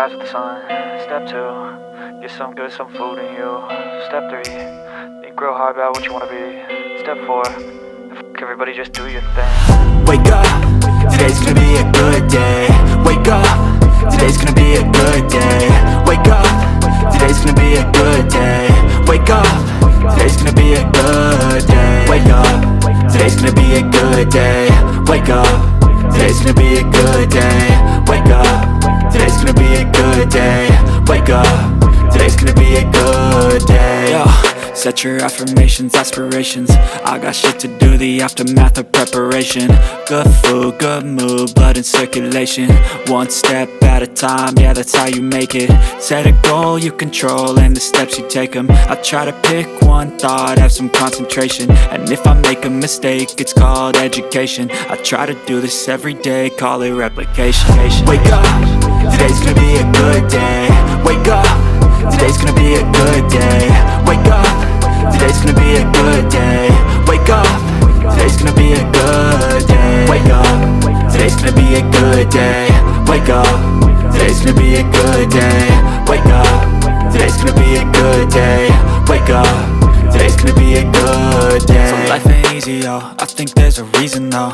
rise with the sun. Step 2, get some good, some food in you. Step 3, think real hard about what you wanna be. Step 4, everybody just do your thing. Wake up, today's gonna be a good day. Wake up, today's gonna be a good day. Wake up, today's gonna be a good day. Wake up, today's gonna be a good day. Wake up, today's gonna be a good day. Wake up, today's gonna be a good day. Wake up, today's gonna be a good day. Wake up, today's gonna be a good day. Yo, set your affirmations, aspirations. I got shit to do, the aftermath of preparation. Good food, good mood, blood in circulation. One step at a time, yeah, that's how you make it. Set a goal you control and the steps you take them. I try to pick one thought, have some concentration. And if I make a mistake, it's called education. I try to do this every day, call it replication. Wake up, today's gonna be a good day. Wake up, today's gonna be a good day. Wake up, today's gonna be a good day. Wake up, today's gonna be a good day. Wake up, today's gonna be a good day. Wake up, today's gonna be a good day. Wake up, today's gonna be a good day. Wake up, today's gonna be a good day. So life ain't easy, yo, I think there's a reason though.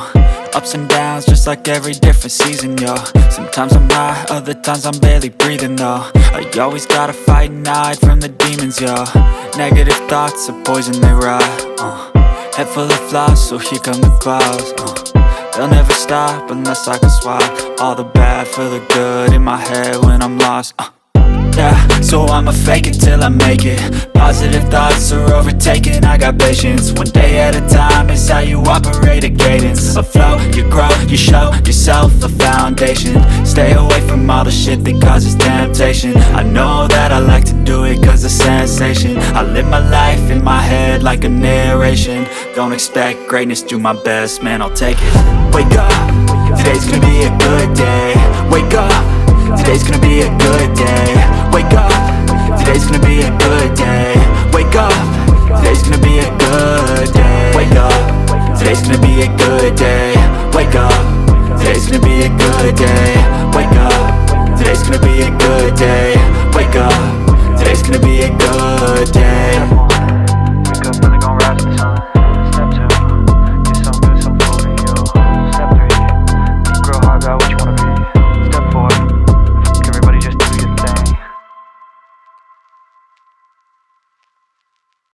Ups and downs, just like every different season, yo. Sometimes I'm high, other times I'm barely breathing, though. I always gotta fight and hide from the demons, yo. Negative thoughts are poison, they rot. Head full of flies, so here come the clouds. They'll never stop unless I can swap all the bad for the good in my head when I'm lost. Yeah, so I'ma fake it till I make it. Positive thoughts are overtaken, I got patience. One day at a time is how you operate a cadence. A flow, you grow, you show yourself a foundation. Stay away from all the shit that causes temptation. I know that I like to do it cause it's sensation. I live my life in my head like a narration. Don't expect greatness, do my best, man, I'll take it. Wake up, today's gonna be a good day. Wake up, today's gonna be a good day. Wake up, today's gonna be a good day. Wake up, today's gonna be a good